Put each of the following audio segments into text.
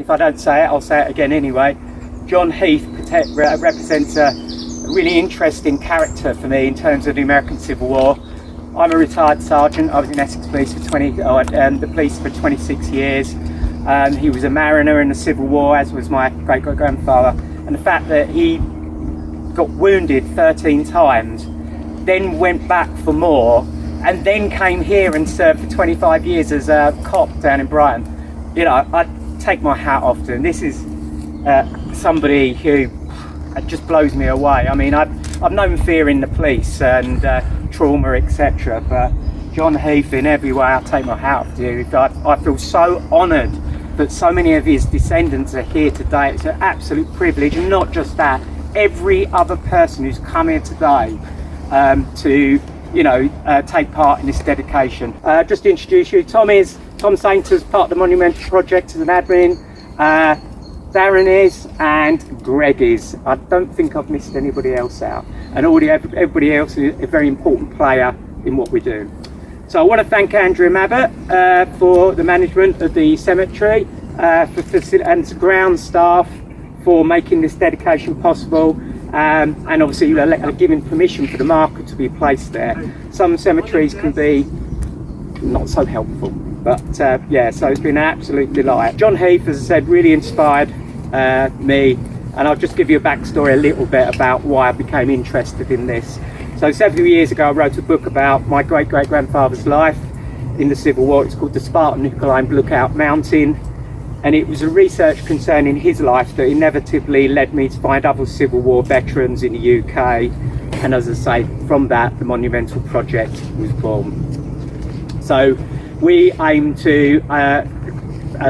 If I don't say it, I'll say it again anyway. John Heath represents a really interesting character for me in terms of the American Civil War. I'm a retired sergeant. I was in Essex Police for the police for 26 years. He was a mariner in the Civil War, as was my great-great-grandfather. And the fact that he got wounded 13 times, then went back for more, and then came here and served for 25 years as a cop down in Brighton. You know, I take my hat off to him. This is somebody who just blows me away. I mean, I've known fear in the police and trauma, etc. But John Heath, in every way, I take my hat off to you. I feel so honoured that so many of his descendants are here today. It's an absolute privilege, and not just that. Every other person who's come here today to, take part in this dedication. Just to introduce you, Tom Sainter's part of the Monumental Project as an admin. Darren is, and Greg is. I don't think I've missed anybody else out. And everybody else is a very important player in what we do. So I want to thank Andrea Mabbott for the management of the cemetery, and the ground staff for making this dedication possible, and obviously giving permission for the marker to be placed there. Some cemeteries can be not so helpful, but so it's been an absolute delight. John Heath, as I said, really inspired me, and I'll just give you a backstory a little bit about why I became interested in this. So several years ago I wrote a book about my great-great-grandfather's life in the Civil War. It's called The Spartan Nicolline Lookout Mountain, and it was a research concerning his life that inevitably led me to find other Civil War veterans in the UK, and as I say, from that the Monumental Project was born. So we aim to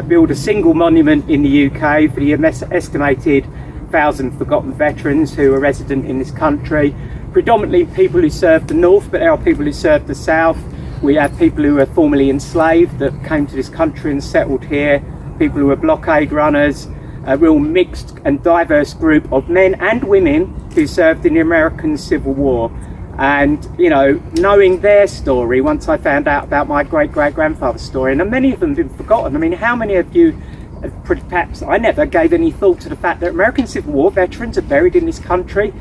build a single monument in the UK for the estimated 1,000 forgotten veterans who are resident in this country. Predominantly people who served the north, but there are people who served the south. We have people who were formerly enslaved that came to this country and settled here, people who were blockade runners, a real mixed and diverse group of men and women who served in the American Civil War. And knowing their story, once I found out about my great-great-grandfather's story, and many of them have been forgotten. I mean, how many of you, perhaps I never gave any thought to the fact that American Civil War veterans are buried in this country.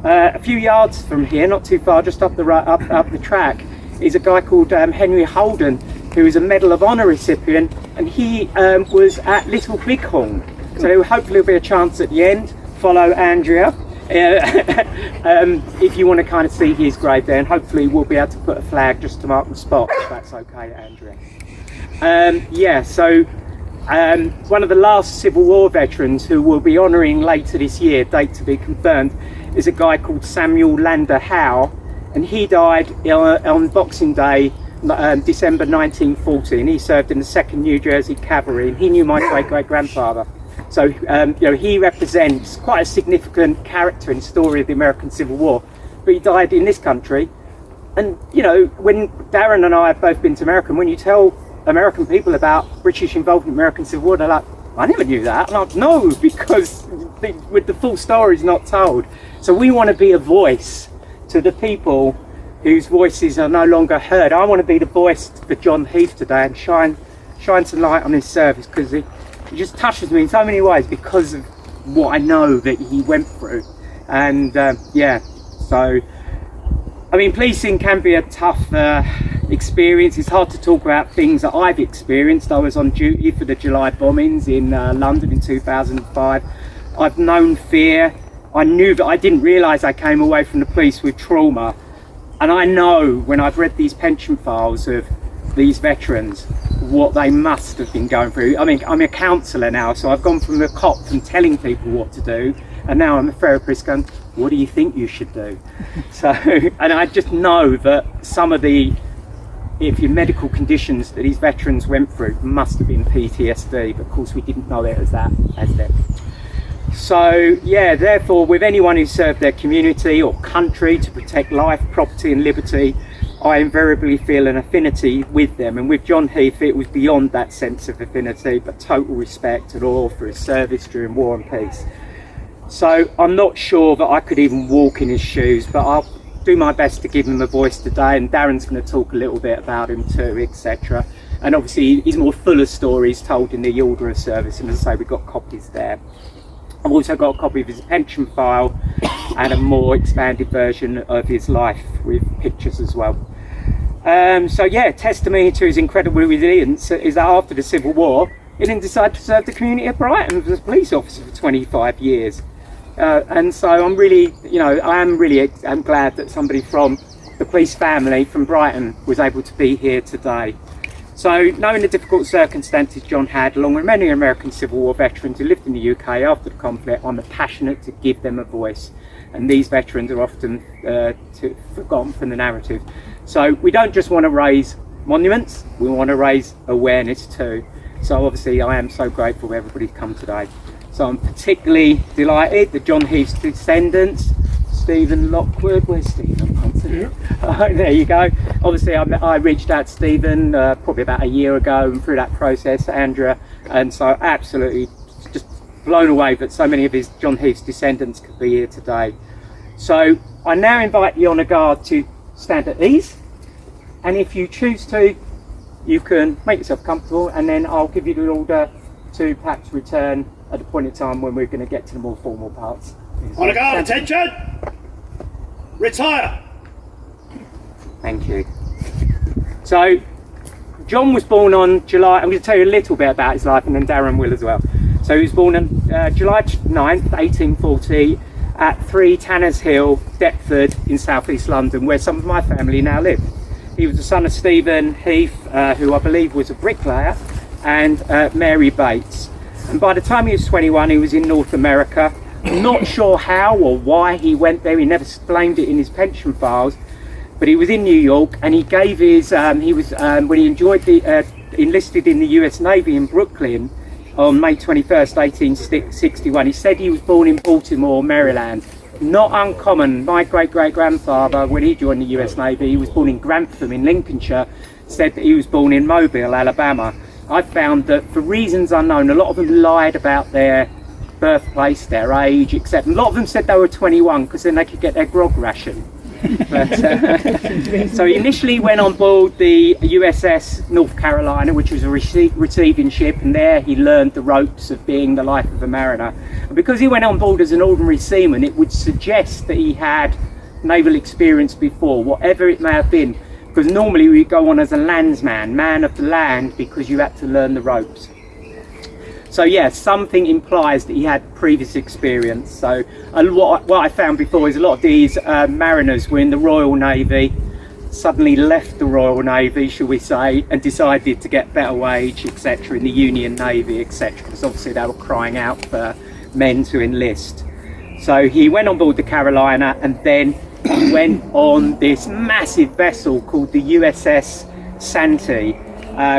A few yards from here, not too far, just up the track, is a guy called Henry Holden, who is a Medal of Honor recipient, and he was at Little Bighorn. So hopefully there'll be a chance at the end. Follow Andrea. If you want to kind of see his grave there, and hopefully we'll be able to put a flag just to mark the spot, if that's okay, Andrea. One of the last Civil War veterans who we'll be honouring later this year, date to be confirmed, is a guy called Samuel Lander Howe, and he died on Boxing Day, December 1940, and he served in the 2nd New Jersey Cavalry, and he knew my great-great-grandfather. So, he represents quite a significant character in the story of the American Civil War, but he died in this country. And, when Darren and I have both been to America, when you tell American people about British involvement in the American Civil War, they're like, I never knew that. And I'm like, no, because with the full story is not told. So we want to be a voice to the people whose voices are no longer heard. I want to be the voice for John Heath today and shine some light on his service, because it just touches me in so many ways because of what I know that he went through. And so I mean, policing can be a tough experience. It's hard to talk about things that I've experienced. I was on duty for the July bombings in London in 2005. I've known fear. I knew that I didn't realise I came away from the police with trauma. And I know when I've read these pension files of these veterans, what they must have been going through. I mean, I'm a counsellor now, so I've gone from a cop from telling people what to do, and now I'm a therapist going, what do you think you should do? So, and I just know that some of the medical conditions that these veterans went through must have been PTSD, but of course we didn't know it as them. So yeah, therefore, with anyone who served their community or country to protect life, property and liberty, I invariably feel an affinity with them. And with John Heath, it was beyond that sense of affinity, but total respect and awe for his service during war and peace. So I'm not sure that I could even walk in his shoes, but do my best to give him a voice today, and Darren's going to talk a little bit about him too, etc. And obviously he's more full of stories told in the order of service, and as I say, we've got copies there. I've also got a copy of his pension file and a more expanded version of his life with pictures as well. So yeah, testimony to his incredible resilience is that after the Civil War, he then decided to serve the community of Brighton as a police officer for 25 years. And so I'm really, I'm glad that somebody from the police family from Brighton was able to be here today. So, knowing the difficult circumstances John had, along with many American Civil War veterans who lived in the UK after the conflict, I'm passionate to give them a voice. And these veterans are often forgotten from the narrative. So, we don't just want to raise monuments, we want to raise awareness too. So, obviously, I am so grateful for everybody's come today. So, I'm particularly delighted that John Heath's descendants, Stephen Lockwood, where's Stephen? There you go. Obviously I reached out to Stephen probably about a year ago, and through that process Andrea, and so absolutely just blown away that so many of his John Heath's descendants could be here today. So I now invite the honour guard to stand at ease, and if you choose to, you can make yourself comfortable, and then I'll give you the order to perhaps return at the point in time when we're going to get to the more formal parts. Honour guard, attention! Retire! Thank you. So, John was born on July, I'm going to tell you a little bit about his life, and then Darren will as well. So he was born on July 9th, 1840 at 3 Tanners Hill, Deptford in South East London, where some of my family now live. He was the son of Stephen Heath, who I believe was a bricklayer, and Mary Bates. And by the time he was 21, he was in North America. I'm not sure how or why he went there. He never explained it in his pension files, but he was in New York, and he gave his when he enlisted in the US Navy in Brooklyn on May 21st, 1861. He said he was born in Baltimore, Maryland. Not uncommon. My great-great-grandfather, when he joined the US Navy, he was born in Grantham in Lincolnshire, said that he was born in Mobile, Alabama. I found that for reasons unknown, a lot of them lied about their birthplace, their age, except a lot of them said they were 21 because then they could get their grog ration. But, so he initially went on board the USS North Carolina, which was a receiving ship, and there he learned the ropes of being the life of a mariner. And because he went on board as an ordinary seaman, it would suggest that he had naval experience before, whatever it may have been, because normally we go on as a landsman, man of the land, because you had to learn the ropes. So yeah, something implies that he had previous experience. So what I found before is a lot of these mariners were in the Royal Navy, suddenly left the Royal Navy, shall we say, and decided to get better wage, etc., in the Union Navy, etc., because obviously they were crying out for men to enlist. So he went on board the Carolina, and then he went on this massive vessel called the USS Santee,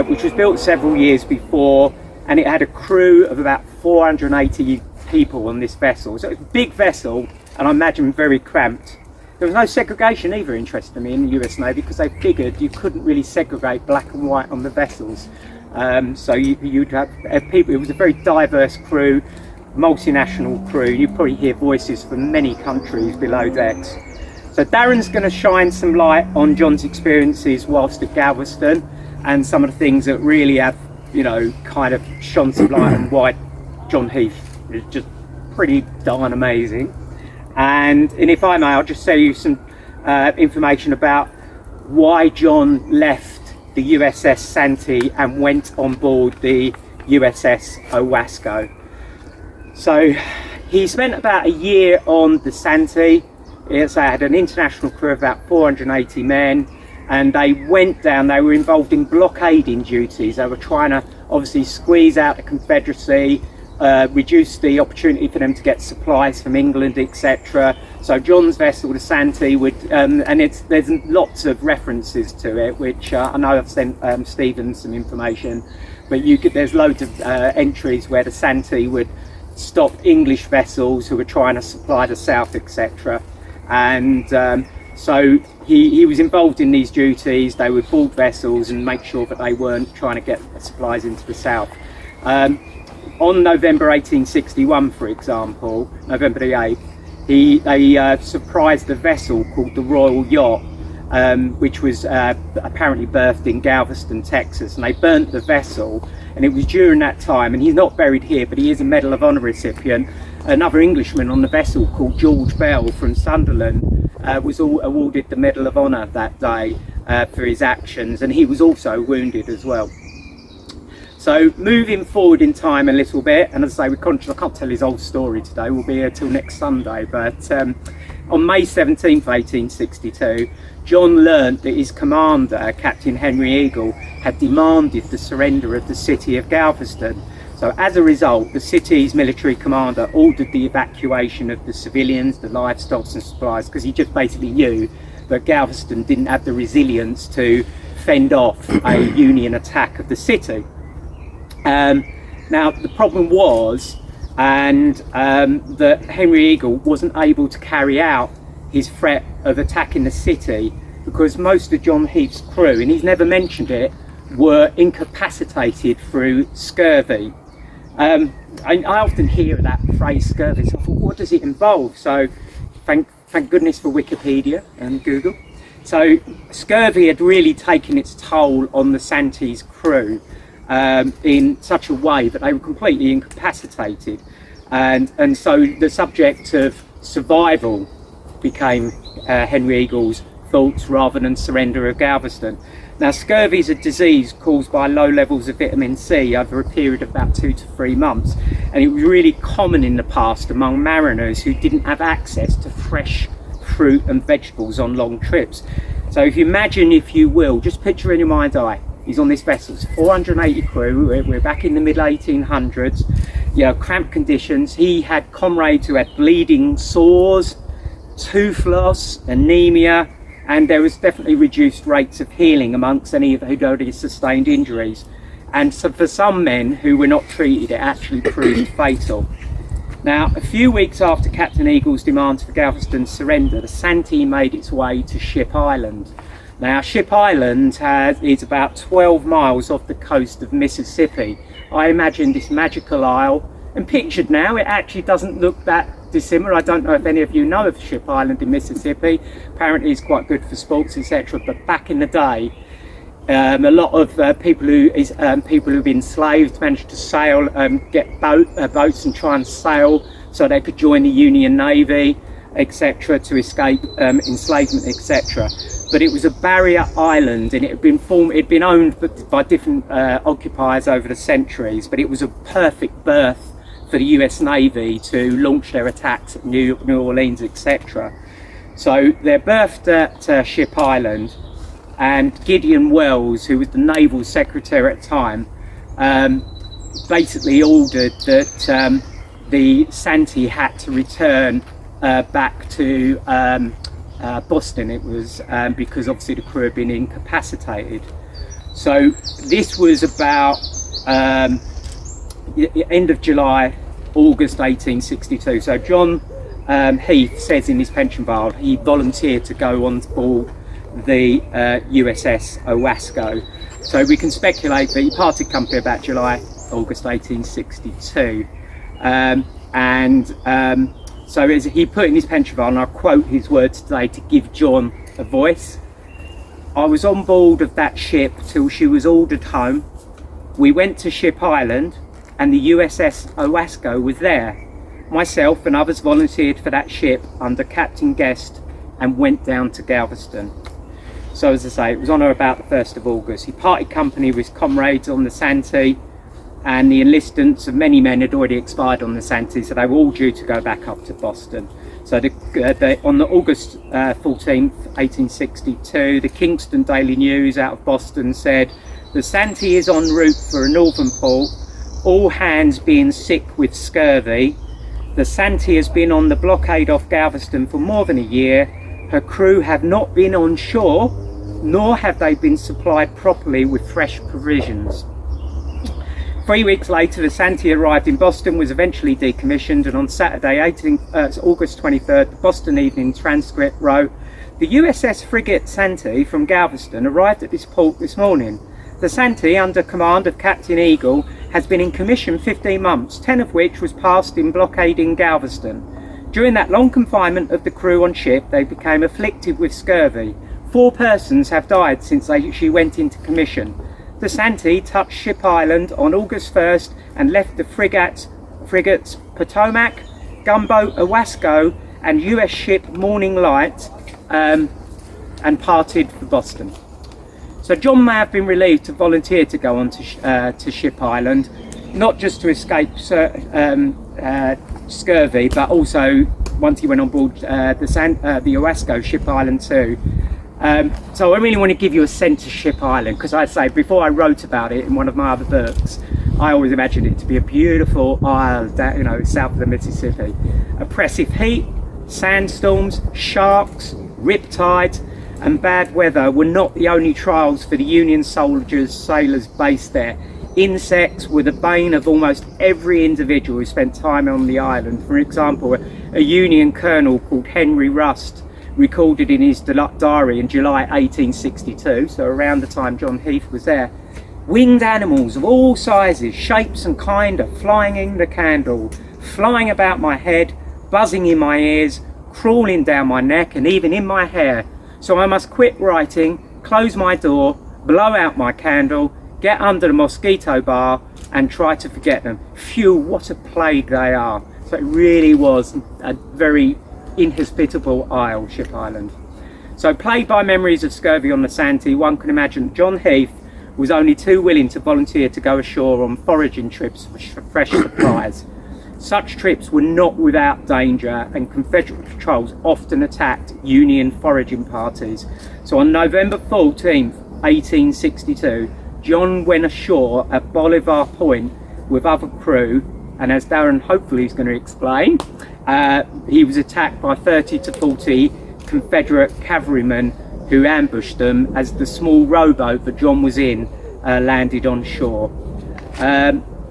which was built several years before, and it had a crew of about 480 people on this vessel. So it's a big vessel, and I imagine very cramped. There was no segregation either, interestingly, in the US Navy, because they figured you couldn't really segregate black and white on the vessels. So you'd have people. It was a very diverse crew, multinational crew. You probably hear voices from many countries below decks. So Darren's going to shine some light on John's experiences whilst at Galveston, and some of the things that really have, kind of shone some light on why John Heath is just pretty darn amazing. And if I may, I'll just tell you some information about why John left the USS Santee and went on board the USS Owasco. So he spent about a year on the Santee. It had an international crew of about 480 men, and they went down. They were involved in blockading duties. They were trying to obviously squeeze out the Confederacy, reduce the opportunity for them to get supplies from England, etc. So John's vessel, the Santee, would and there's lots of references to it, which I know I've sent Stephen some information, but there's loads of entries where the Santee would stop English vessels who were trying to supply the South, etc. And so he was involved in these duties. They would board vessels and make sure that they weren't trying to get supplies into the South. On November 1861, for example, November the 8th, They surprised a vessel called the Royal Yacht, which was apparently berthed in Galveston, Texas, and they burnt the vessel. And it was during that time, and he's not buried here, but he is a Medal of Honor recipient. Another Englishman on the vessel called George Bell from Sunderland was awarded the Medal of Honor that day for his actions, and he was also wounded as well. So moving forward in time a little bit, and as I say, I can't tell his whole story today, we'll be here till next Sunday, but on May 17th, 1862, John learnt that his commander, Captain Henry Eagle, had demanded the surrender of the city of Galveston. So as a result, the city's military commander ordered the evacuation of the civilians, the livestock and supplies, because he just basically knew that Galveston didn't have the resilience to fend off a Union attack of the city. Now the problem was, that Henry Eagle wasn't able to carry out his threat of attacking the city because most of John Heath's crew, and he's never mentioned it, were incapacitated through scurvy. I often hear that phrase scurvy, so I thought, what does it involve? So thank goodness for Wikipedia and Google. So scurvy had really taken its toll on the Santee's crew in such a way that they were completely incapacitated, and so the subject of survival became Henry Eagle's thoughts rather than surrender of Galveston. Now scurvy is a disease caused by low levels of vitamin C over a period of about 2 to 3 months, and it was really common in the past among mariners who didn't have access to fresh fruit and vegetables on long trips. So if you imagine, if you will, just picture in your mind's eye, he's on this vessel, it's 480 crew, we're back in the mid 1800s, cramped conditions. He had comrades who had bleeding sores, tooth loss, anemia, and there was definitely reduced rates of healing amongst any who'd already sustained injuries. And so for some men who were not treated, it actually proved fatal. Now, a few weeks after Captain Eagle's demands for Galveston's surrender, the Santee made its way to Ship Island. Now, Ship Island is about 12 miles off the coast of Mississippi. I imagine this magical isle, and pictured now, it actually doesn't look that dissimilar. I don't know if any of you know of Ship Island in Mississippi. Apparently it's quite good for sports, etc. But back in the day, a lot of people who've been enslaved managed to sail, get boats and try and sail so they could join the Union Navy, etc., to escape enslavement, etc. But it was a barrier island, and it had been owned by different occupiers over the centuries. But it was a perfect berth for the US Navy to launch their attacks at New Orleans, etc. So they're berthed at Ship Island, and Gideon Wells, who was the Naval Secretary at the time, basically ordered that the Santee had to return back to Boston. It was because obviously the crew had been incapacitated. So this was about end of July, August 1862. So John Heath says in his pension file he volunteered to go on board the USS Owasco. So we can speculate that he parted company about July, August 1862. So as he put in his pension file, and I quote his words today to give John a voice: "I was on board of that ship till she was ordered home. We went to Ship Island, and the USS Owasco was there. Myself and others volunteered for that ship under Captain Guest and went down to Galveston." So as I say, it was on or about the 1st of August. He parted company with his comrades on the Santee, and the enlistments of many men had already expired on the Santee, so they were all due to go back up to Boston. So on the August 14th, 1862, the Kingston Daily News out of Boston said, "The Santee is en route for a northern port, all hands being sick with scurvy. The Santee has been on the blockade off Galveston for more than a year. Her crew have not been on shore, nor have they been supplied properly with fresh provisions." 3 weeks later, the Santee arrived in Boston, was eventually decommissioned, and on Saturday, August 23rd, the Boston Evening Transcript wrote, "The USS frigate Santee from Galveston arrived at this port this morning. The Santee, under command of Captain Eagle, has been in commission 15 months, 10 of which was passed in blockading Galveston. During that long confinement of the crew on ship, they became afflicted with scurvy. 4 persons have died since she went into commission. The Santee touched Ship Island on August 1st and left the frigates Potomac, gunboat Owasco and US ship Morning Light and parted for Boston. So John may have been relieved to volunteer to go on to Ship Island, not just to escape scurvy, but also once he went on board the Owasco, Ship Island too. So I really want to give you a sense of Ship Island, because I say before I wrote about it in one of my other books, I always imagined it to be a beautiful isle, south of the Mississippi. Oppressive heat, sandstorms, sharks, riptides and bad weather were not the only trials for the Union sailors based there. Insects were the bane of almost every individual who spent time on the island. For example, a Union colonel called Henry Rust recorded in his diary in July 1862, so around the time John Heath was there, winged animals of all sizes, shapes and kind are flying in the candle, flying about my head, buzzing in my ears, crawling down my neck and even in my hair. So I must quit writing, close my door, blow out my candle, get under the mosquito bar and try to forget them. Phew, what a plague they are. So it really was a very inhospitable isle, Ship Island. So plagued by memories of scurvy on the Santee, one can imagine John Heath was only too willing to volunteer to go ashore on foraging trips for fresh supplies. Such trips were not without danger, and Confederate patrols often attacked Union foraging parties. So on November 14th, 1862, John went ashore at Bolivar Point with other crew, and as Darren hopefully is going to explain, he was attacked by 30 to 40 Confederate cavalrymen who ambushed them as the small rowboat that John was in landed on shore.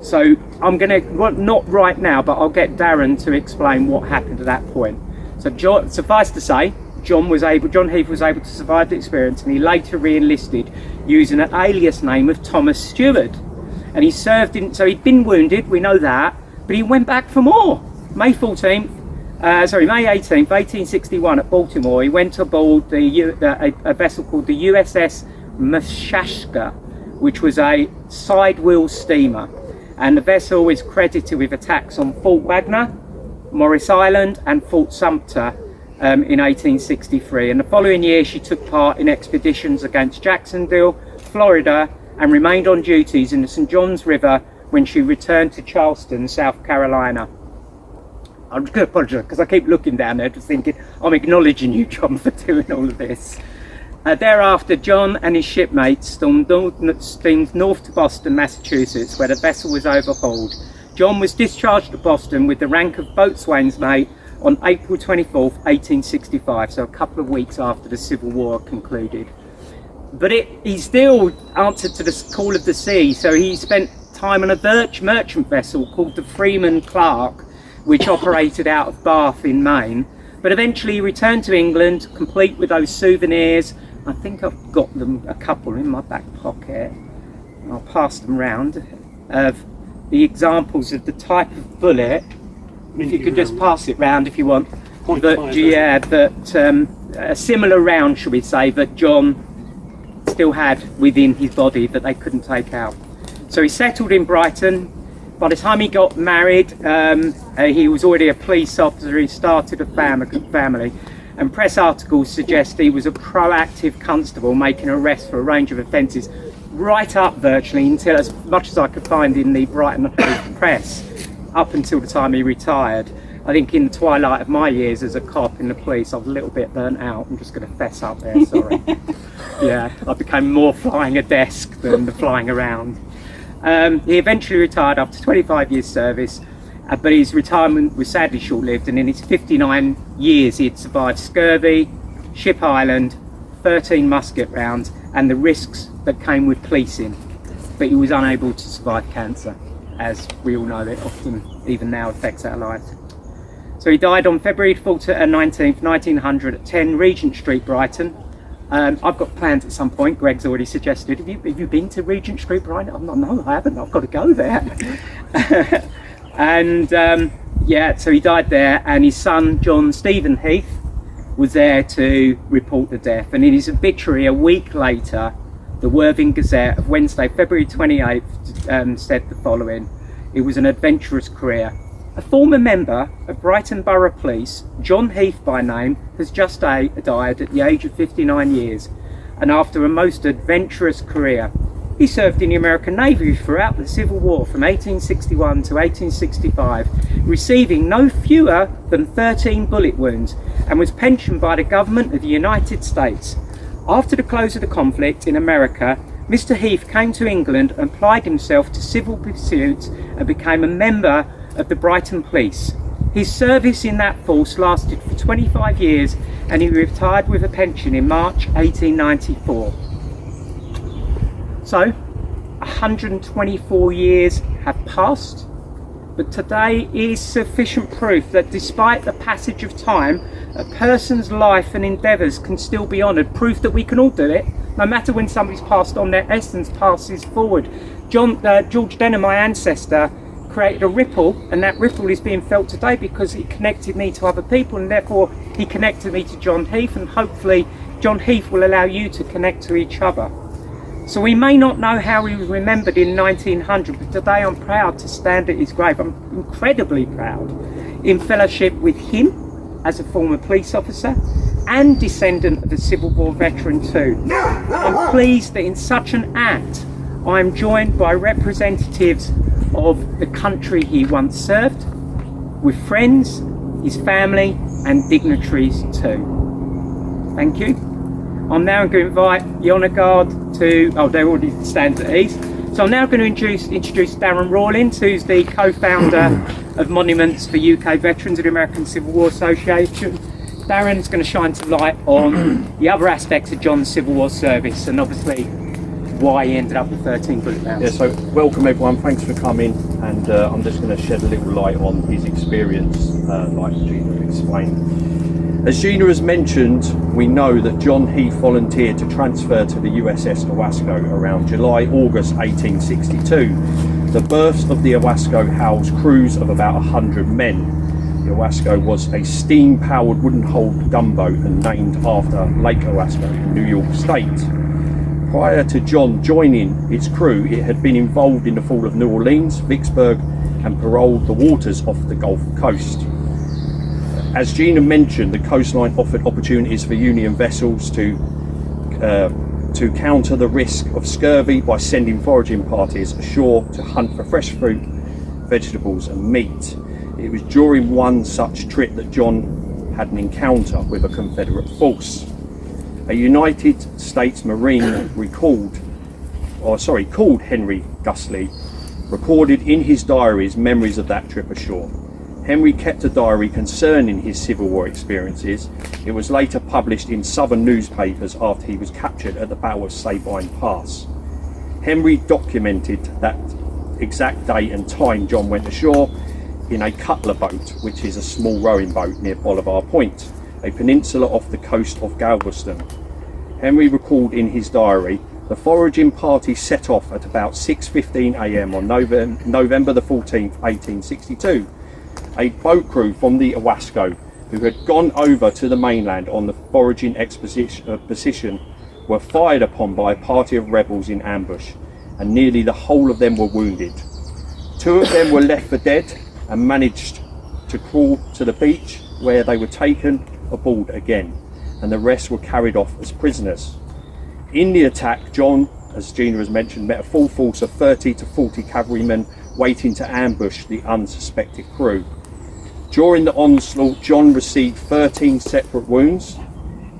So I'm going to, not right now, but I'll get Darren to explain what happened at that point. So suffice to say, John Heath was able to survive the experience, and he later re-enlisted using an alias name of Thomas Steward. And he served in, so he'd been wounded, we know that, but he went back for more. May 18th, 1861 at Baltimore, he went aboard a vessel called the USS Mashaska, which was a side-wheel steamer. And the vessel is credited with attacks on Fort Wagner, Morris Island and Fort Sumter in 1863. And the following year she took part in expeditions against Jacksonville, Florida, and remained on duties in the St. Johns River when she returned to Charleston, South Carolina. I'm just going to apologise because I keep looking down there just thinking I'm acknowledging you, John, for doing all of this. Thereafter, John and his shipmates steamed north to Boston, Massachusetts, where the vessel was overhauled. John was discharged at Boston with the rank of boatswain's mate on April 24th, 1865, so a couple of weeks after the Civil War concluded. But he still answered to the call of the sea, so he spent time on a merchant vessel called the Freeman Clark, which operated out of Bath in Maine. But eventually he returned to England, complete with those souvenirs. I think I've got them, a couple in my back pocket. I'll pass them round, of the examples of the type of bullet. If you could just pass it round if you want. A similar round, shall we say, that John still had within his body that they couldn't take out. So he settled in Brighton. By the time he got married, he was already a police officer. He started a family, and press articles suggest he was a proactive constable, making arrests for a range of offences, right up virtually until, as much as I could find in the Brighton press, up until the time he retired. I think in the twilight of my years as a cop in the police, I was a little bit burnt out. I'm just going to fess up there, sorry. Yeah, I became more flying a desk than the flying around. He eventually retired after 25 years service, but his retirement was sadly short-lived, and in his 59 years he had survived scurvy, Ship Island, 13 musket rounds and the risks that came with policing, but he was unable to survive cancer, as we all know it often even now affects our lives. So he died on February 19th, 1900 at 10 Regent Street, Brighton. I've got plans at some point, Greg's already suggested. Have you been to Regent Street, Brighton? No, I haven't, I've got to go there. And Yeah, so he died there, and his son, John Stephen Heath, was there to report the death. And in his obituary a week later, the Worthing Gazette of Wednesday, February 28th, said the following: "It was an adventurous career. A former member of Brighton Borough Police, John Heath by name, has just died at the age of 59 years, and after a most adventurous career. He served in the American Navy throughout the Civil War from 1861 to 1865, receiving no fewer than 13 bullet wounds, and was pensioned by the government of the United States. After the close of the conflict in America, Mr. Heath came to England and applied himself to civil pursuits and became a member of the Brighton Police. His service in that force lasted for 25 years, and he retired with a pension in March 1894. So, 124 years have passed, but today is sufficient proof that despite the passage of time, a person's life and endeavours can still be honoured. Proof that we can all do it, no matter when somebody's passed on, their essence passes forward. George Denham, my ancestor, created a ripple, and that ripple is being felt today because it connected me to other people, and therefore he connected me to John Heath, and hopefully John Heath will allow you to connect to each other. So we may not know how he was remembered in 1900, but today I'm proud to stand at his grave. I'm incredibly proud, in fellowship with him as a former police officer and descendant of a Civil War veteran too. I'm pleased that in such an act I'm joined by representatives of the country he once served, with friends, his family and dignitaries too. Thank you. I'm now going to invite the Honour Guard to, they're already standing at ease. So I'm now going to introduce Darren Rawlins, who's the co-founder of Monuments for UK Veterans of the American Civil War Association. Darren's going to shine some light on the other aspects of John's Civil War service, and obviously why he ended up with 13 bullet rounds. Yeah, so welcome everyone, thanks for coming, and I'm just going to shed a little light on his experience, like Gina explained. As Gina has mentioned, we know that John Heath volunteered to transfer to the USS Owasco around July-August 1862. The berths of the Owasco housed crews of about 100 men. The Owasco was a steam-powered wooden-hulled gunboat and named after Lake Owasco in New York State. Prior to John joining its crew, it had been involved in the fall of New Orleans, Vicksburg, and patrolled the waters off the Gulf Coast. As Gina mentioned, the coastline offered opportunities for Union vessels to counter the risk of scurvy by sending foraging parties ashore to hunt for fresh fruit, vegetables and meat. It was during one such trip that John had an encounter with a Confederate force. A United States Marine called Henry Gusley, recorded in his diaries memories of that trip ashore. Henry kept a diary concerning his Civil War experiences. It was later published in Southern newspapers after he was captured at the Battle of Sabine Pass. Henry documented that exact day and time John went ashore in a cutler boat, which is a small rowing boat near Bolivar Point, a peninsula off the coast of Galveston. Henry recalled in his diary, the foraging party set off at about 6:15 a.m. on November the 14th, 1862. A boat crew from the Owasco, who had gone over to the mainland on the foraging expedition, were fired upon by a party of rebels in ambush, and nearly the whole of them were wounded. 2 of them were left for dead and managed to crawl to the beach, where they were taken aboard again, and the rest were carried off as prisoners. In the attack, John, as Gina has mentioned, met a full force of 30 to 40 cavalrymen waiting to ambush the unsuspected crew. During the onslaught, John received 13 separate wounds.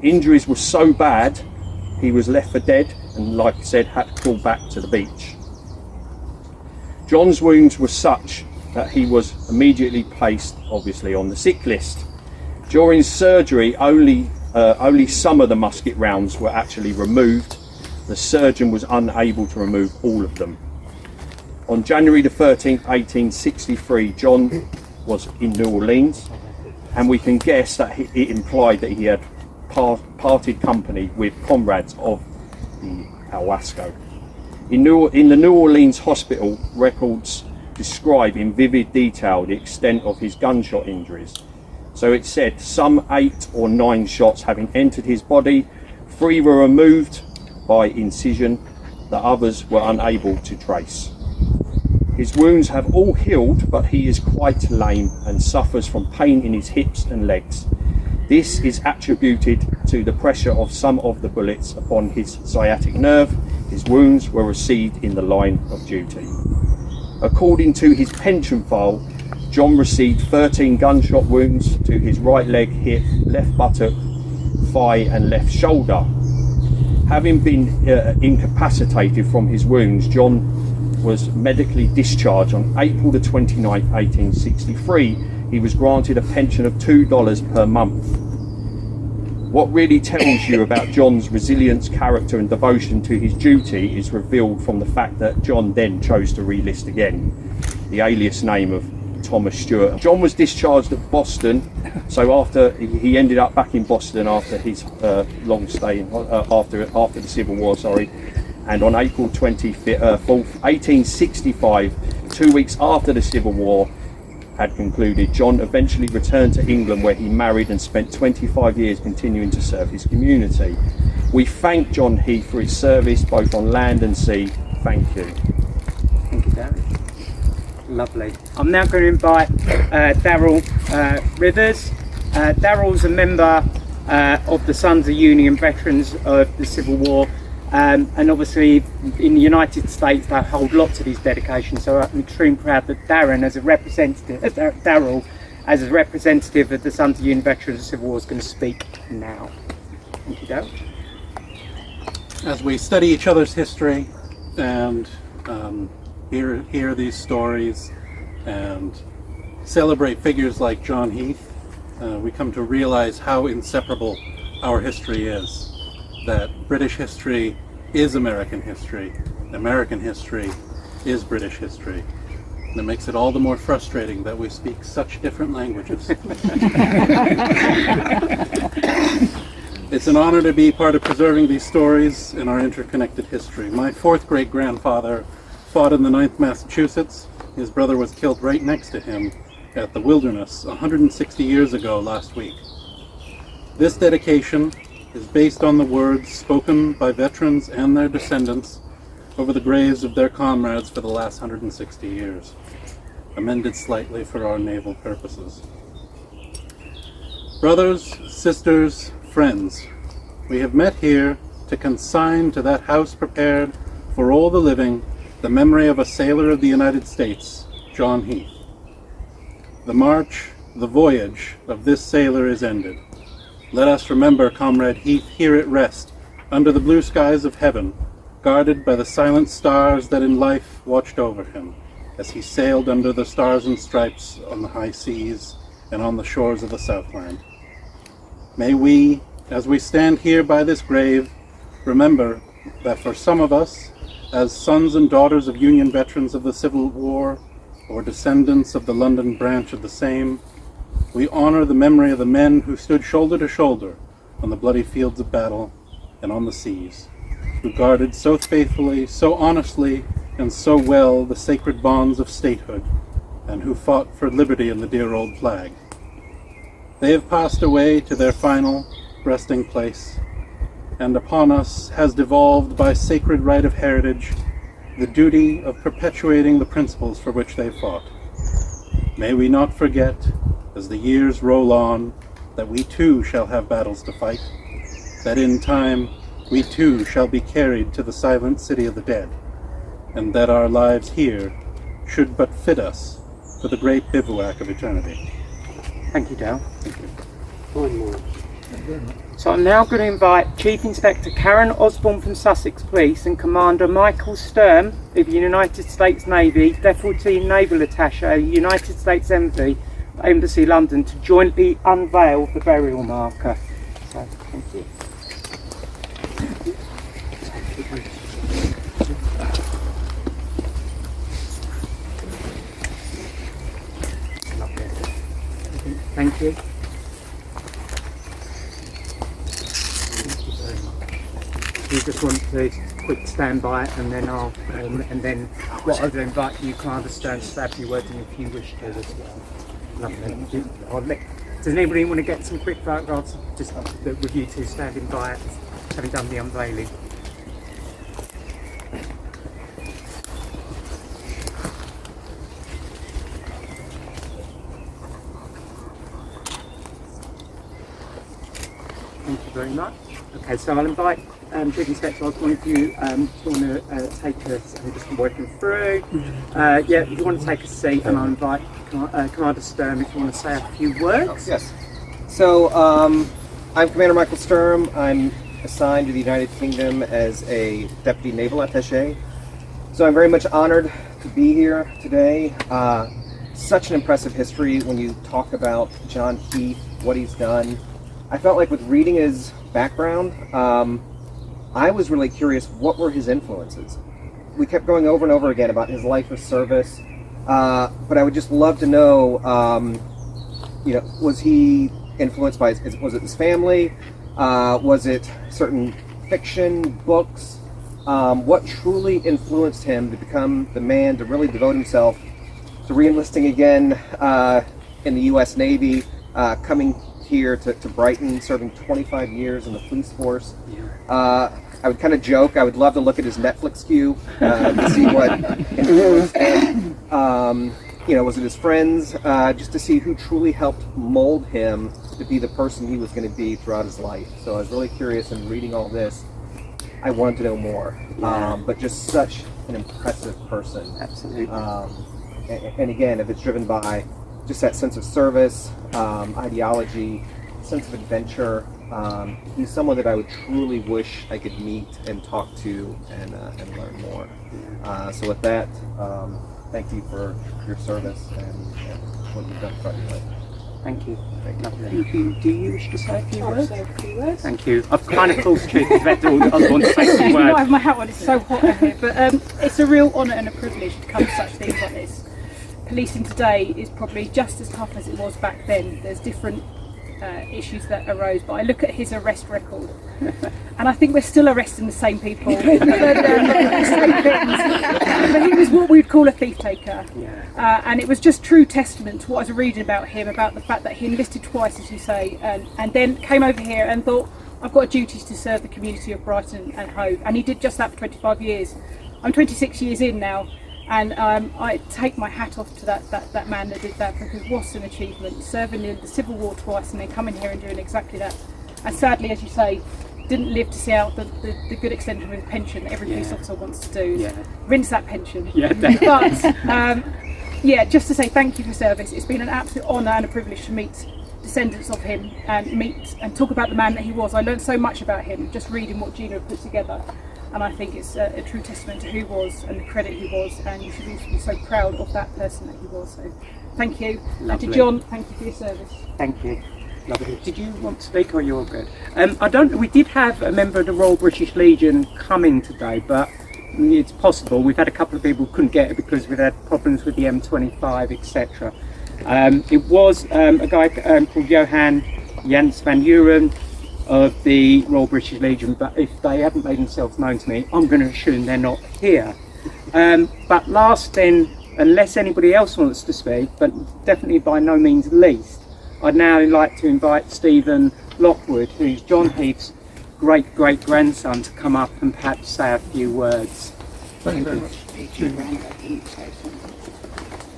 Injuries were so bad, he was left for dead and, like I said, had to crawl back to the beach. John's wounds were such that he was immediately placed, obviously, on the sick list. During surgery, only some of the musket rounds were actually removed. The surgeon was unable to remove all of them. On January the 13th, 1863, John was in New Orleans, and we can guess that it implied that he had parted company with comrades of the Owasco. In the New Orleans hospital, records describe in vivid detail the extent of his gunshot injuries. So it said some 8 or 9 shots having entered his body, 3 were removed by incision, the others were unable to trace. His wounds have all healed, but he is quite lame and suffers from pain in his hips and legs. This is attributed to the pressure of some of the bullets upon his sciatic nerve. His wounds were received in the line of duty. According to his pension file, John received 13 gunshot wounds to his right leg, hip, left buttock, thigh and left shoulder. Having been incapacitated from his wounds, John was medically discharged on April the 29th, 1863. He was granted a pension of $2 per month. What really tells you about John's resilience, character and devotion to his duty is revealed from the fact that John then chose to re-enlist again, the alias name of Thomas Steward. John was discharged at Boston, so after he ended up back in Boston after his long stay after the Civil War, and on April 24th, 1865, 2 weeks after the Civil War had concluded, John eventually returned to England, where he married and spent 25 years continuing to serve his community. We thank John Heath for his service both on land and sea. Thank you. Thank you, Darren. Lovely. I'm now going to invite Darryl Rivers. Darryl's a member of the Sons of Union Veterans of the Civil War. And obviously in the United States they hold lots of his dedication, so I'm extremely proud that Darryl as a representative of the Sons of Union Veterans of the Civil War is going to speak now. Thank you, Darryl. As we study each other's history and hear these stories and celebrate figures like John Heath, we come to realize how inseparable our history is. That British history is American history is British history. And it makes it all the more frustrating that we speak such different languages. It's an honor to be part of preserving these stories in our interconnected history. My 4th great-grandfather fought in the 9th Massachusetts. His brother was killed right next to him at the Wilderness 160 years ago last week. This dedication is based on the words spoken by veterans and their descendants over the graves of their comrades for the last 160 years, amended slightly for our naval purposes. Brothers, sisters, friends, we have met here to consign to that house prepared for all the living the memory of a sailor of the United States, John Heath. The march, the voyage of this sailor is ended. Let us remember Comrade Heath here at rest, under the blue skies of heaven, guarded by the silent stars that in life watched over him, as he sailed under the stars and stripes on the high seas and on the shores of the Southland. May we, as we stand here by this grave, remember that for some of us, as sons and daughters of Union veterans of the Civil War, or descendants of the London branch of the same, we honor the memory of the men who stood shoulder to shoulder on the bloody fields of battle and on the seas, who guarded so faithfully, so honestly, and so well the sacred bonds of statehood, and who fought for liberty in the dear old flag. They have passed away to their final resting place, and upon us has devolved by sacred right of heritage the duty of perpetuating the principles for which they fought. May we not forget, as the years roll on, that we too shall have battles to fight, that in time we too shall be carried to the silent city of the dead, and that our lives here should but fit us for the great bivouac of eternity. Thank you, Dale. Thank you. One more. So I'm now going to invite Chief Inspector Karen Osborne from Sussex Police and Commander Michael Sturm of the United States Navy, Deputy Naval Attaché, United States Embassy London, to jointly unveil the burial marker. So, thank you. Thank you. He's just want to quick stand by, and then what I'll do, invite you, Commander Stern, to say a few words, and if you wish to as well. Lovely. Does anybody want to get some quick photographs, just with you two standing by, having done the unveiling? Thank you very much. Okay, so I'll invite Chief Inspector Osborne, if you want to take us, I'm just working through. Yeah, if you want to take a seat, and I'll invite Commander Sturm if you want to say a few words. Yes. So, I'm Commander Michael Sturm. I'm assigned to the United Kingdom as a Deputy Naval Attaché. So I'm very much honored to be here today. Such an impressive history when you talk about John Heath, what he's done. I felt like with reading his background, I was really curious, what were his influences? We kept going over and over again about his life of service, but I would just love to know, was he influenced by was it his family? Was it certain fiction, books? What truly influenced him to become the man to really devote himself to re-enlisting again in the U.S. Navy, coming here to Brighton, serving 25 years in the police force? I would kind of joke, I would love to look at his Netflix queue to see what influenced him. Was it his friends? Just to see who truly helped mold him to be the person he was going to be throughout his life. So I was really curious in reading all this. I wanted to know more. But just such an impressive person. Absolutely. And again, if it's driven by just that sense of service, ideology, sense of adventure, he's someone that I would truly wish I could meet and talk to and learn more. So with that, thank you for your service and what you've done throughout your life. Thank you. Thank you. Do you wish to say a few words? Say a few words. Thank you. I've kind of called Chief Inspector Osborne to say some Excuse me, not words. have my hat on, it's so hot in here, but it's a real honour and a privilege to come to such things like this. Policing today is probably just as tough as it was back then. There's different issues that arose, but I look at his arrest record and I think we're still arresting the same people. But he was what we'd call a thief taker, and it was just true testament to what I was reading about him, about the fact that he enlisted twice, as you say, and then came over here and thought, I've got a duty to serve the community of Brighton and Hove, and he did just that for 25 years. I'm 26 years in now, and I take my hat off to that man that did that, because what an achievement, serving in the Civil War twice and then coming here and doing exactly that. And sadly, as you say, didn't live to see out the good extent of his pension that every police officer wants to do, rinse that pension. But just to say thank you for service. It's been an absolute honour and a privilege to meet descendants of him and meet and talk about the man that he was. I learned so much about him just reading what Gina had put together. And I think it's a true testament to who he was and the credit he was, and you should also be so proud of that person that he was. So thank you. Lovely. And to John, thank you for your service. Thank you. Lovely. Did you want to speak, or you're all good? We did have a member of the Royal British Legion coming today, but it's possible. We've had a couple of people who couldn't get it because we've had problems with the M25, etc. It was a guy called Johan Jans van Uren of the Royal British Legion, but if they haven't made themselves known to me, I'm going to assume they're not here. But last then, unless anybody else wants to speak, but definitely by no means least, I'd now like to invite Stephen Lockwood, who's John Heath's great-great-grandson, to come up and perhaps say a few words. Thank you very much.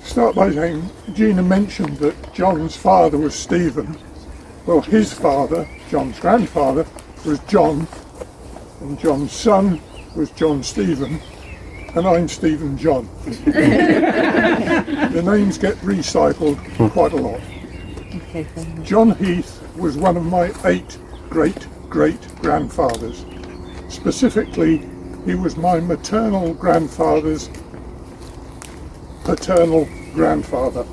Start by saying, Gina mentioned that John's father was Stephen. Well, his father, John's grandfather, was John, and John's son was John Stephen, and I'm Stephen John. The names get recycled quite a lot. John Heath was one of my 8 great-great-grandfathers. Specifically, he was my maternal grandfather's paternal grandfather.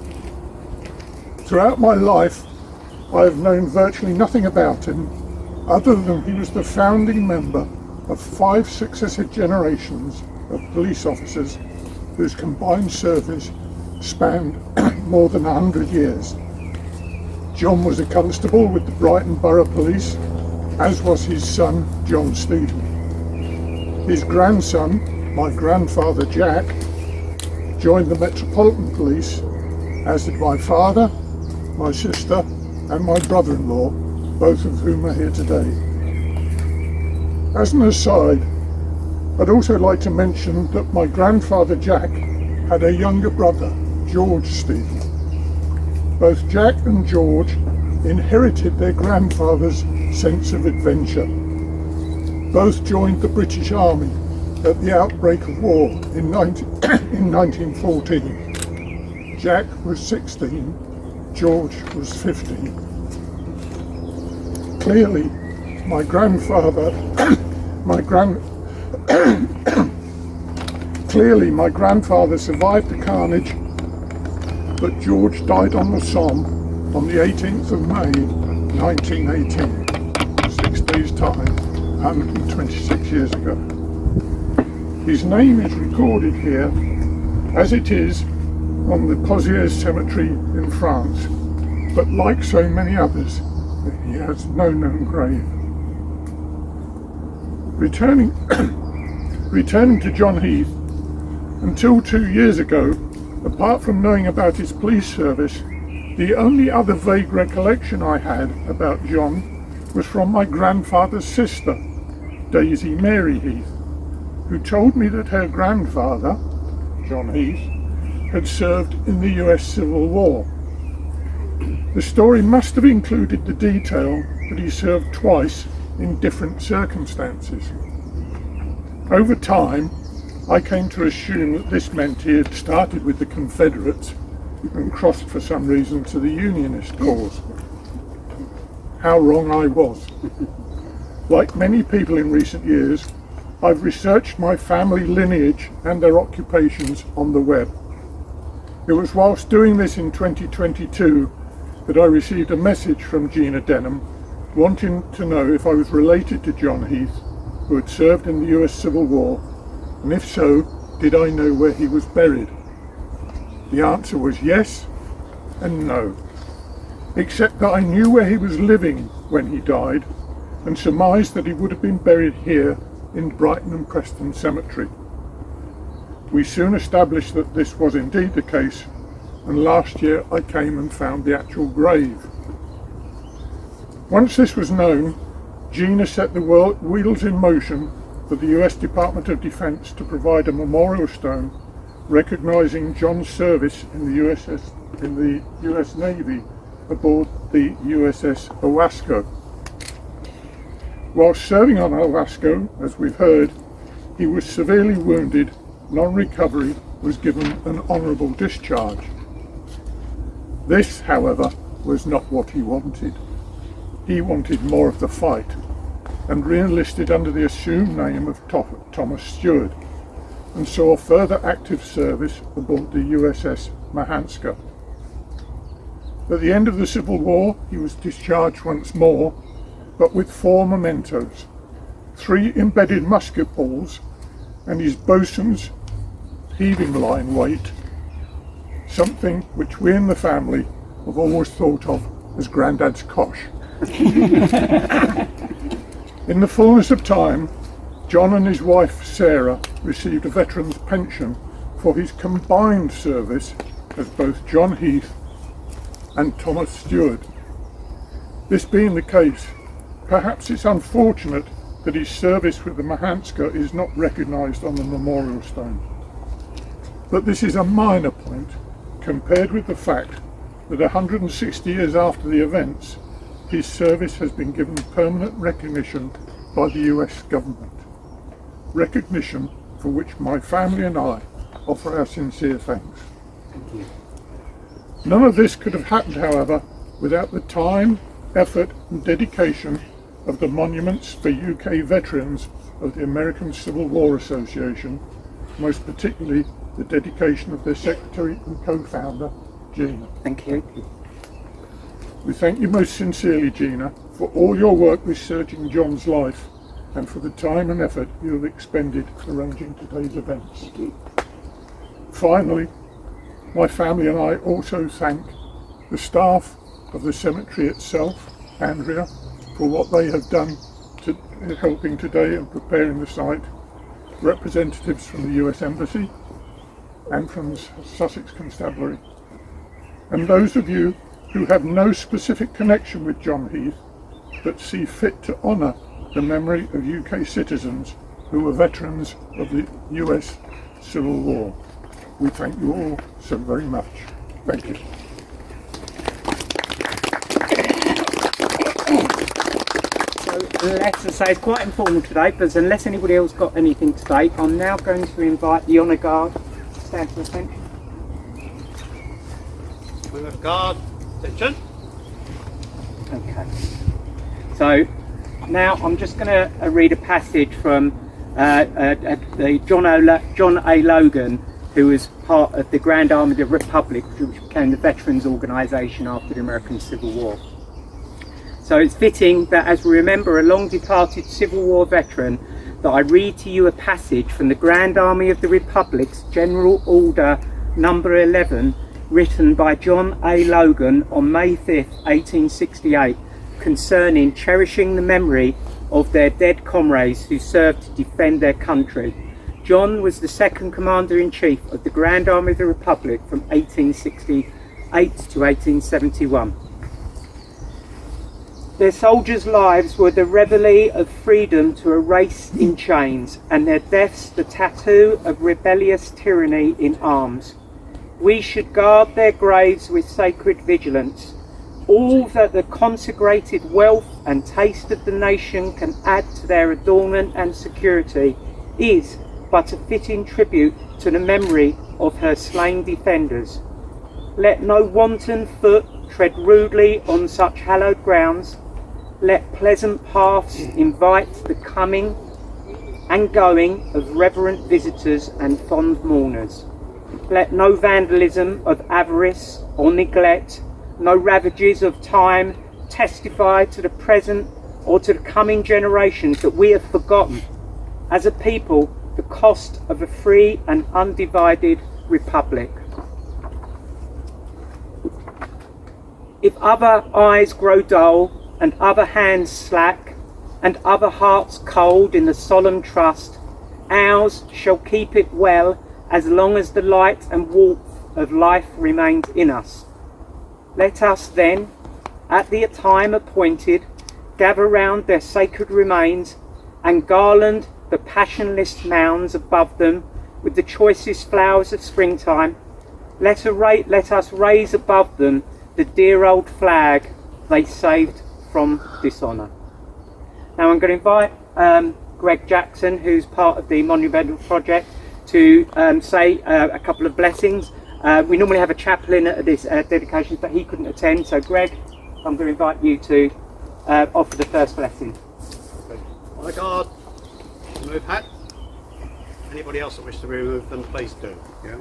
Throughout my life, I have known virtually nothing about him, other than he was the founding member of 5 successive generations of police officers whose combined service spanned more than 100 years. John was a constable with the Brighton Borough Police, as was his son, John Steward. His grandson, my grandfather Jack, joined the Metropolitan Police, as did my father, my sister and my brother-in-law, both of whom are here today. As an aside, I'd also like to mention that my grandfather Jack had a younger brother, George Stephen. Both Jack and George inherited their grandfather's sense of adventure. Both joined the British Army at the outbreak of war in 1914. Jack was 16, George was 15. Clearly, my grandfather, clearly my grandfather survived the carnage, but George died on the Somme on the 18th of May 1918, 6 days' time, 126 years ago. His name is recorded here as it is on the Posiers Cemetery in France, but like so many others, he has no known grave. Returning to John Heath, until 2 years ago, apart from knowing about his police service, the only other vague recollection I had about John was from my grandfather's sister, Daisy Mary Heath, who told me that her grandfather, John Heath, had served in the US Civil War. The story must have included the detail that he served twice in different circumstances. Over time, I came to assume that this meant he had started with the Confederates and crossed for some reason to the Unionist cause. How wrong I was. Like many people in recent years, I've researched my family lineage and their occupations on the web. It was whilst doing this in 2022 that I received a message from Gina Denham wanting to know if I was related to John Heath, who had served in the US Civil War, and if so, did I know where he was buried? The answer was yes and no, except that I knew where he was living when he died and surmised that he would have been buried here in Brighton and Preston Cemetery. We soon established that this was indeed the case, and last year I came and found the actual grave. Once this was known, Gina set the wheels in motion for the US Department of Defense to provide a memorial stone recognising John's service in the US Navy aboard the USS Owasco. While serving on Owasco, as we've heard, he was severely wounded, and on recovery was given an honourable discharge. This, however, was not what he wanted. He wanted more of the fight, and re-enlisted under the assumed name of Thomas Steward, and saw further active service aboard the USS Mashaska. At the end of the Civil War, he was discharged once more, but with 4 mementos, 3 embedded musket balls, and his bosun's heaving line weight, something which we in the family have always thought of as Grandad's cosh. In the fullness of time, John and his wife Sarah received a veteran's pension for his combined service as both John Heath and Thomas Steward. This being the case, perhaps it's unfortunate that his service with the Mashaska is not recognised on the memorial stone. But this is a minor point compared with the fact that 160 years after the events, his service has been given permanent recognition by the US government. Recognition for which my family and I offer our sincere thanks. Thank you. None of this could have happened, however, without the time, effort and dedication of the Monuments for UK Veterans of the American Civil War Association, most particularly the dedication of their secretary and co-founder, Gina. Thank you. We thank you most sincerely, Gina, for all your work researching John's life and for the time and effort you have expended arranging today's events. Finally, my family and I also thank the staff of the cemetery itself, Andrea, for what they have done to helping today and preparing the site, representatives from the US Embassy and from the Sussex Constabulary. And those of you who have no specific connection with John Heath, but see fit to honour the memory of UK citizens who were veterans of the US Civil War. We thank you all so very much. Thank you. Let's say it's quite informal today, but unless anybody else got anything to say, I'm now going to invite the Honour Guard to stand to attention. Honour Guard, attention. Okay. So now I'm just going to read a passage from the John A. Logan, who was part of the Grand Army of the Republic, which became the Veterans Organisation after the American Civil War. So it's fitting that as we remember a long departed Civil War veteran, that I read to you a passage from the Grand Army of the Republic's General Order number 11, written by John A. Logan on May 5th, 1868, concerning cherishing the memory of their dead comrades who served to defend their country. John was the second Commander-in-Chief of the Grand Army of the Republic from 1868 to 1871. Their soldiers' lives were the reveille of freedom to a race in chains, and their deaths the tattoo of rebellious tyranny in arms. We should guard their graves with sacred vigilance. All that the consecrated wealth and taste of the nation can add to their adornment and security is but a fitting tribute to the memory of her slain defenders. Let no wanton foot tread rudely on such hallowed grounds. Let pleasant paths invite the coming and going of reverent visitors and fond mourners. Let no vandalism of avarice or neglect, no ravages of time testify to the present or to the coming generations that we have forgotten, as a people, the cost of a free and undivided republic. If other eyes grow dull, and other hands slack, and other hearts cold in the solemn trust, ours shall keep it well as long as the light and warmth of life remains in us. Let us then, at the time appointed, gather round their sacred remains and garland the passionless mounds above them with the choicest flowers of springtime. Let us raise above them the dear old flag they saved from dishonour. Now I'm going to invite Greg Jackson, who's part of the Monumental Project, to say a couple of blessings. We normally have a chaplain at this dedication, but he couldn't attend. So Greg, I'm going to invite you to offer the first blessing. Honour Guard, remove hat. Anybody else that wishes to remove them, please do. Yeah.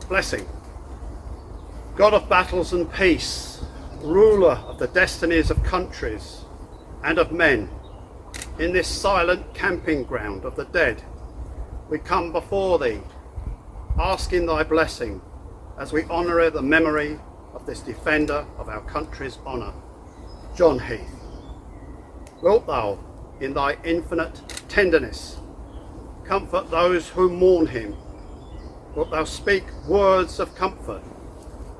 Blessing. God of battles and peace, ruler of the destinies of countries and of men, in this silent camping ground of the dead, we come before thee, asking thy blessing as we honour the memory of this defender of our country's honour, John Heath. Wilt thou, in thy infinite tenderness, comfort those who mourn him? Wilt thou speak words of comfort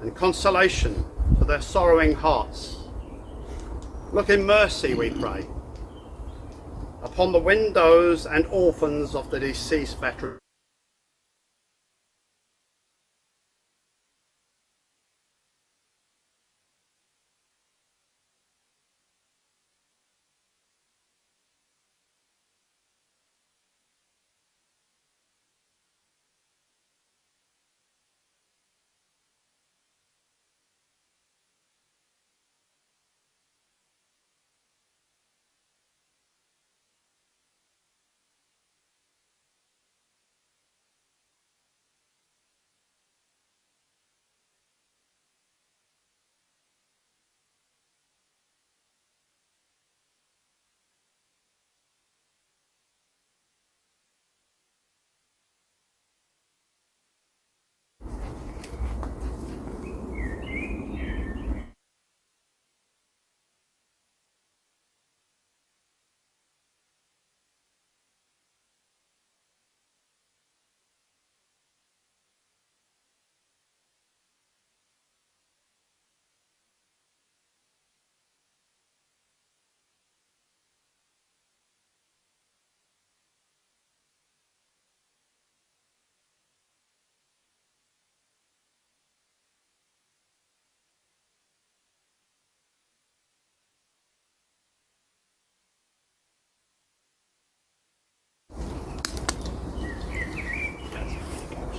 and consolation to their sorrowing hearts? Look in mercy, we pray, upon the widows and orphans of the deceased veterans.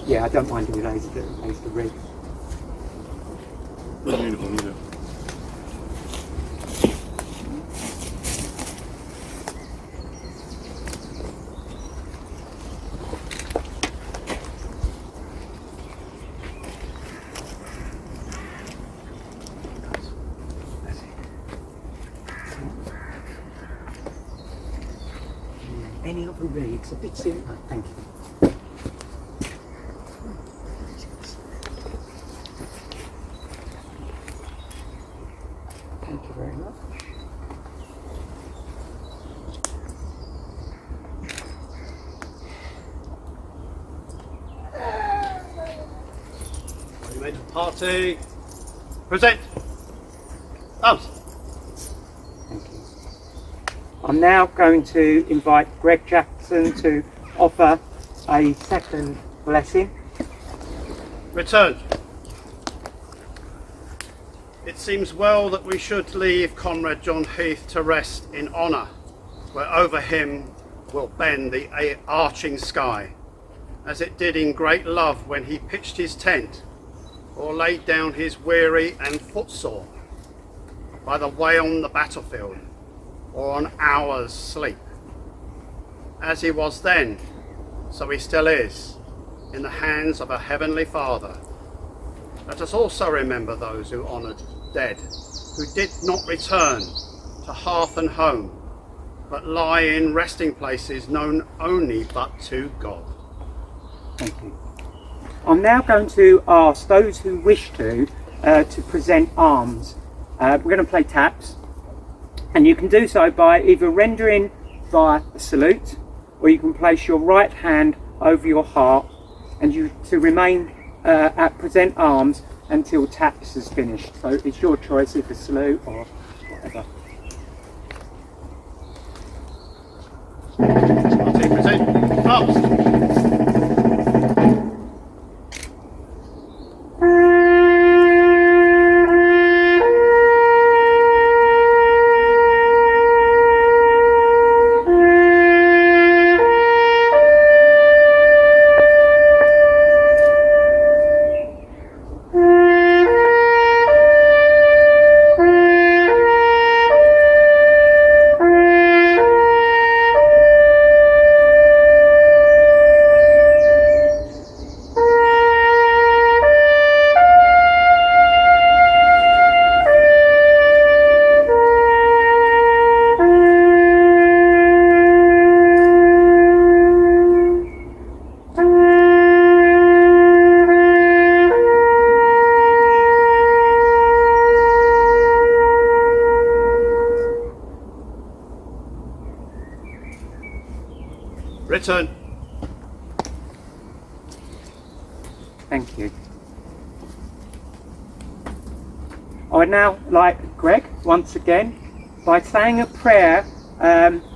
Yeah, I don't mind who lays the rig. Beautiful, yeah. Any other rigs? A bit simpler. Thank you. Thank you very much. Regimental party. Present. Thumbs. Thank you. I'm now going to invite Greg Jackson to offer a second blessing. Return. It seems well that we should leave Comrade John Heath to rest in honour, where over him will bend the arching sky, as it did in great love when he pitched his tent, or laid down his weary and footsore by the way on the battlefield, or on hours sleep. As he was then, so he still is, in the hands of a heavenly Father. Let us also remember those who honoured dead, who did not return to hearth and home, but lie in resting places known only but to God. Thank you. I'm now going to ask those who wish to present arms. We're going to play taps, and you can do so by either rendering via a salute, or you can place your right hand over your heart and you to remain at present arms until taps is finished. So it's your choice, if a salute or whatever. Party, present. Arms. Return. Thank you. I would now like Greg, once again, by saying a prayer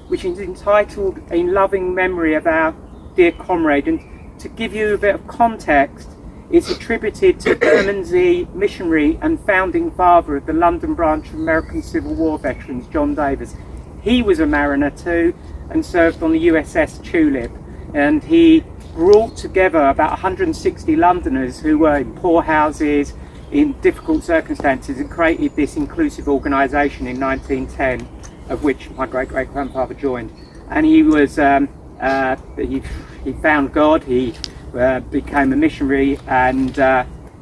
which is entitled In Loving Memory of Our Dear Comrade, and to give you a bit of context, it's attributed to Bermondsey missionary and founding father of the London branch of American Civil War veterans, John Davis. He was a mariner too and served on the USS Tulip, and he brought together about 160 Londoners who were in poor houses, in difficult circumstances, and created this inclusive organisation in 1910, of which my great-great-grandfather joined. And he was, he found God, he became a missionary, and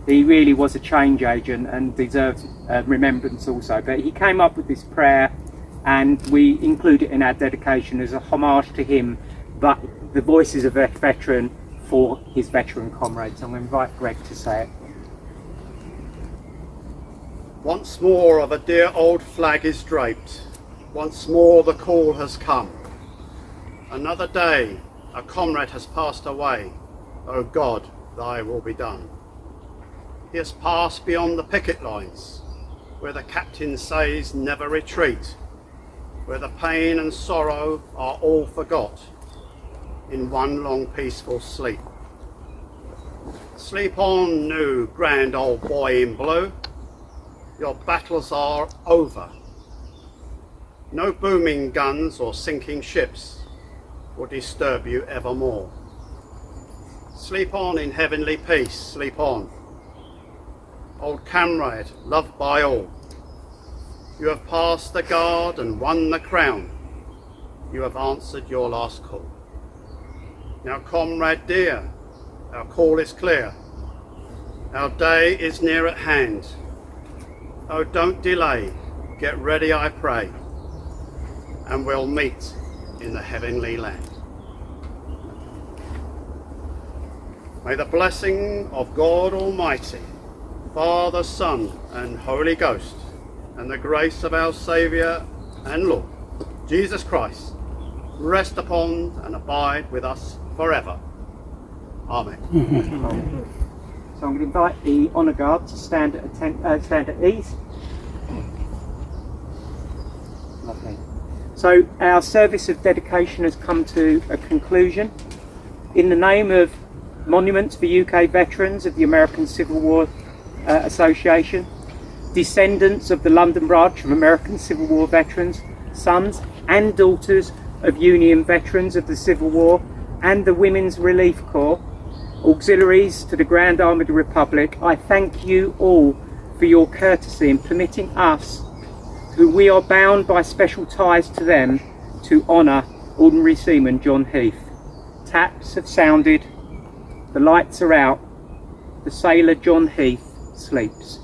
he really was a change agent and deserves remembrance also. But he came up with this prayer, and we include it in our dedication as a homage to him, but the voices of a veteran for his veteran comrades. I'm going to invite Greg to say it. Once more of a dear old flag is draped. Once more the call has come. Another day, a comrade has passed away. O God, thy will be done. He has passed beyond the picket lines, where the captain says never retreat, where the pain and sorrow are all forgot in one long peaceful sleep. Sleep on, new grand old boy in blue. Your battles are over. No booming guns or sinking ships will disturb you evermore. sleep on in heavenly peace, sleep on. Old comrade, loved by all, you have passed the guard and won the crown. You have answered your last call. Now, comrade dear, our call is clear. Our day is near at hand. Oh, don't delay. Get ready, I pray, and we'll meet in the heavenly land. May the blessing of God Almighty, Father, Son, and Holy Ghost, and the grace of our Saviour and Lord, Jesus Christ, rest upon and abide with us forever. Amen. So I'm going to invite the Honour Guard to stand at ease. Lovely. So our service of dedication has come to a conclusion. In the name of Monuments for UK Veterans of the American Civil War Association, descendants of the London branch of American Civil War veterans, sons and daughters of Union veterans of the Civil War and the Women's Relief Corps, auxiliaries to the Grand Army of the Republic, I thank you all for your courtesy in permitting us, who we are bound by special ties to them, to honour Ordinary Seaman John Heath. Taps have sounded, the lights are out, the sailor John Heath sleeps.